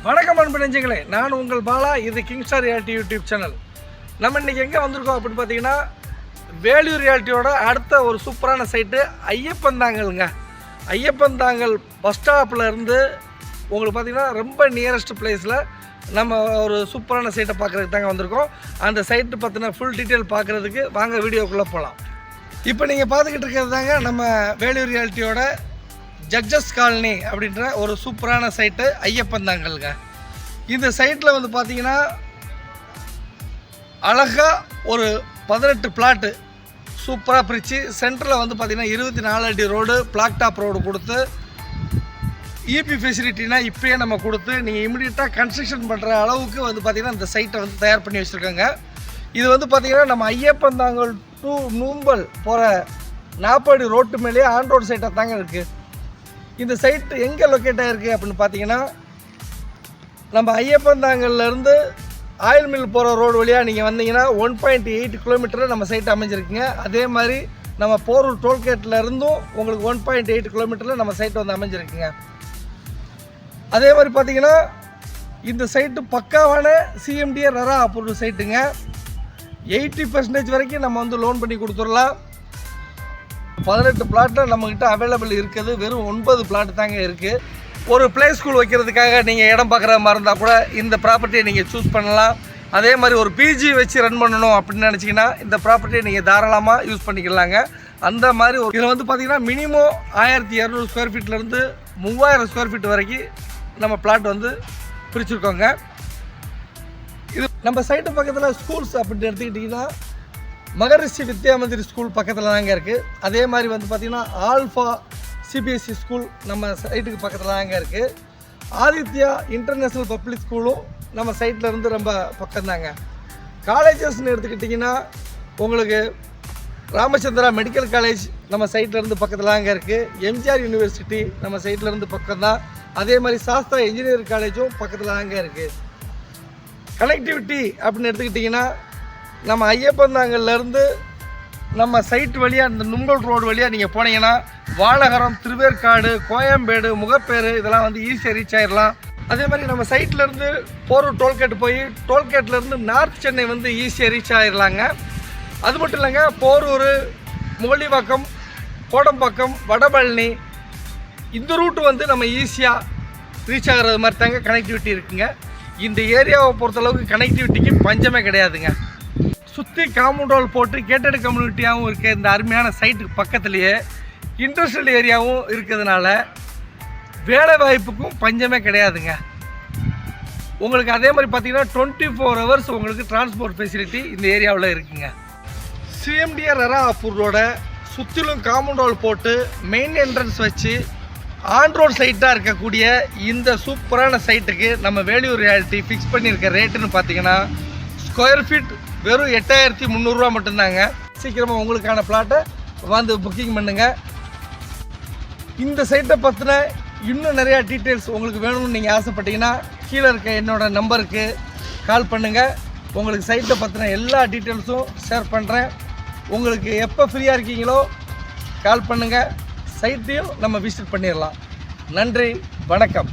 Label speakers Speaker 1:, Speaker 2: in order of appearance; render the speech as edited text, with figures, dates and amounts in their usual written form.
Speaker 1: வணக்கம் அன்பு நெஞ்சங்களே, நான் உங்கள் பாலா. இது கிங்ஸ்டார் ரியாலிட்டி யூடியூப் சேனல். நம்ம இன்றைக்கி எங்கே வந்திருக்கோம் அப்படின்னு பார்த்தீங்கன்னா, வேலூர் ரியாலிட்டியோட அடுத்த ஒரு சூப்பரான சைட்டு ஐயப்பந்தாங்கல்ங்க. ஐயப்பந்தாங்கல் பஸ் ஸ்டாப்பில் இருந்து உங்களுக்கு பார்த்திங்கன்னா ரொம்ப நியரஸ்ட் பிளேஸில் நம்ம ஒரு சூப்பரான சைட்டை பார்க்குறதுக்கு தாங்க வந்திருக்கோம். அந்த சைட்டு பற்றின ஃபுல் டீட்டெயில் பார்க்குறதுக்கு வாங்க வீடியோக்குள்ளே போகலாம். இப்போ நீங்கள் பார்த்துக்கிட்டு இருக்கிறது தாங்க நம்ம வேலூர் ரியாலிட்டியோட ஜட்ஜஸ் காலனி அப்படின்ற ஒரு சூப்பரான சைட்டு ஐயப்பந்தாங்கல்ங்க. இந்த சைட்டில் வந்து பார்த்தீங்கன்னா அழகாக ஒரு 18 பிளாட்டு சூப்பராக பிரித்து சென்டரில் வந்து பார்த்திங்கன்னா 24 அடி ரோடு, பிளாக் டாப் ரோடு கொடுத்து இபி ஃபெசிலிட்டினா இப்போயே நம்ம கொடுத்து நீங்கள் இமிடியட்டாக கன்ஸ்ட்ரக்ஷன் பண்ணுற அளவுக்கு வந்து பார்த்திங்கன்னா இந்த சைட்டை வந்து தயார் பண்ணி வச்சுருக்காங்க. இது வந்து பார்த்திங்கன்னா நம்ம ஐயப்பந்தாங்கல் டு நூம்பல் போகிற 40 அடி ரோட்டு மேலேயே ஆன் ரோடு சைட்டாக தாங்க இருக்குது. இந்த சைட்டு எங்கே லொக்கேட் ஆகிருக்கு அப்படின்னு பார்த்தீங்கன்னா, நம்ம ஐயப்பந்தாங்கல்லேருந்து ஆயில் மில் போகிற ரோடு வழியாக நீங்கள் வந்தீங்கன்னா 1.8 கிலோமீட்டரில் நம்ம சைட்டு அமைஞ்சிருக்குங்க. அதே மாதிரி நம்ம போரூர் டோல்கேட்டில் இருந்தும் உங்களுக்கு 1.8 கிலோமீட்டரில் நம்ம சைட்டு வந்து அமைஞ்சிருக்குங்க. அதே மாதிரி பார்த்தீங்கன்னா இந்த சைட்டு பக்காவான சிஎம்டிஏ ரெரா அப்ரூவ்டு சைட்டுங்க. 80% வரைக்கும் நம்ம வந்து லோன் பண்ணி கொடுத்துடலாம். 18 பிளாட்டில் நம்மக்கிட்ட அவைலபிள் இருக்குது. வெறும் 9 பிளாட் தாங்க இருக்குது. ஒரு ப்ளே ஸ்கூல் வைக்கிறதுக்காக நீங்கள் இடம் பார்க்குற மாதிரி இருந்தால் கூட இந்த ப்ராப்பர்ட்டியை நீங்கள் சூஸ் பண்ணலாம். அதே மாதிரி ஒரு பிஜி வச்சு ரன் பண்ணணும் அப்படின்னு நினச்சிங்கன்னா இந்த ப்ராப்பர்ட்டியை நீங்கள் தாராளமாக யூஸ் பண்ணிக்கலாங்க. அந்த மாதிரி ஒரு இதில் வந்து பார்த்திங்கன்னா மினிமம் 1200 ஸ்கொயர் ஃபீட்லேருந்து 3000 ஸ்கொயர் ஃபீட் வரைக்கும் நம்ம பிளாட் வந்து பிரிச்சுருக்கோங்க. இது நம்ம சைட்டு பக்கத்தில் ஸ்கூல்ஸ் அப்படின்னு எடுத்துக்கிட்டிங்கன்னா மகரிஷி வித்யா மந்திரி ஸ்கூல் பக்கத்தில் தாங்க இருக்குது. அதே மாதிரி வந்து பார்த்திங்கன்னா ஆல்ஃபா சிபிஎஸ்சி ஸ்கூல் நம்ம சைட்டுக்கு பக்கத்தில் தாங்க இருக்குது. ஆதித்யா இன்டர்நேஷ்னல் பப்ளிக் ஸ்கூலும் நம்ம சைட்டில் இருந்து ரொம்ப பக்கம்தாங்க. காலேஜஸ்ன்னு எடுத்துக்கிட்டிங்கன்னா உங்களுக்கு ராமச்சந்திரா மெடிக்கல் காலேஜ் நம்ம சைட்டில் இருந்து பக்கத்தில் தாங்க இருக்குது. எம்ஜிஆர் யூனிவர்சிட்டி நம்ம சைட்டில் இருந்து பக்கம்தான். அதே மாதிரி சாஸ்திரா இன்ஜினியரிங் காலேஜும் பக்கத்தில் தாங்க இருக்குது. கனெக்டிவிட்டி அப்படின்னு எடுத்துக்கிட்டிங்கன்னா நம்ம ஐயப்பந்தாங்கல்லேருந்து நம்ம சைட் வழியாக இந்த நுங்கல் ரோடு வழியாக நீங்கள் போனீங்கன்னா வானகரம், திருவேற்காடு, கோயம்பேடு, முகப்பேரு இதெல்லாம் வந்து ஈஸியாக ரீச் ஆகிடலாம். அதே மாதிரி நம்ம சைட்லேருந்து போரூர் டோல்கேட் போய் டோல்கேட்லேருந்து நார்த் சென்னை வந்து ஈஸியாக ரீச் ஆகிடலாங்க. அது மட்டும் இல்லைங்க, போரூர், முகலிவாக்கம், கோடம்பாக்கம், வடபழனி இந்த ரூட்டு வந்து நம்ம ஈஸியாக ரீச் ஆகிறது மாதிரி தாங்க கனெக்டிவிட்டி இருக்குங்க. இந்த ஏரியாவை பொறுத்தளவுக்கு கனெக்டிவிட்டிக்கு பஞ்சமே கிடையாதுங்க. சுற்றி காம்பவுண்ட் வால் போட்டு கேட்டட் கம்யூனிட்டியாகவும் இருக்க இந்த அருமையான சைட்டுக்கு பக்கத்துலேயே இண்டஸ்ட்ரியல் ஏரியாவும் இருக்கிறதுனால வேலை வாய்ப்புக்கும் பஞ்சமே கிடையாதுங்க. உங்களுக்கு அதே மாதிரி பார்த்தீங்கன்னா 24 ஹவர்ஸ் உங்களுக்கு டிரான்ஸ்போர்ட் ஃபெசிலிட்டி இந்த ஏரியாவில் இருக்குங்க. சிஎம்டிஏ ரெரா அப்ரூவோட சுற்றிலும் காம்பவுண்ட் வால் போட்டு மெயின் என்ட்ரன்ஸ் வச்சு ஆன் ரோட் சைட்டாக இருக்கக்கூடிய இந்த சூப்பரான சைட்டுக்கு நம்ம வேலூர் ரியாலிட்டி ஃபிக்ஸ் பண்ணியிருக்க ரேட்டுன்னு பார்த்தீங்கன்னா ஸ்கொயர் ஃபீட் வெறும் 8300 ரூபா மட்டும்தாங்க. சீக்கிரமாக உங்களுக்கான பிளாட்டை வந்து புக்கிங் பண்ணுங்கள். இந்த சைட்டை பற்றின இன்னும் நிறையா டீட்டெயில்ஸ் உங்களுக்கு வேணும்னு நீங்கள் ஆசைப்பட்டீங்கன்னா கீழே இருக்க என்னோடய நம்பருக்கு கால் பண்ணுங்கள். உங்களுக்கு சைட்டை பற்றின எல்லா டீட்டெயில்ஸும் ஷேர் பண்ணுறேன். உங்களுக்கு எப்போ ஃப்ரீயாக இருக்கீங்களோ கால் பண்ணுங்கள். சைட்டையும் நம்ம விசிட் பண்ணிடலாம். நன்றி, வணக்கம்.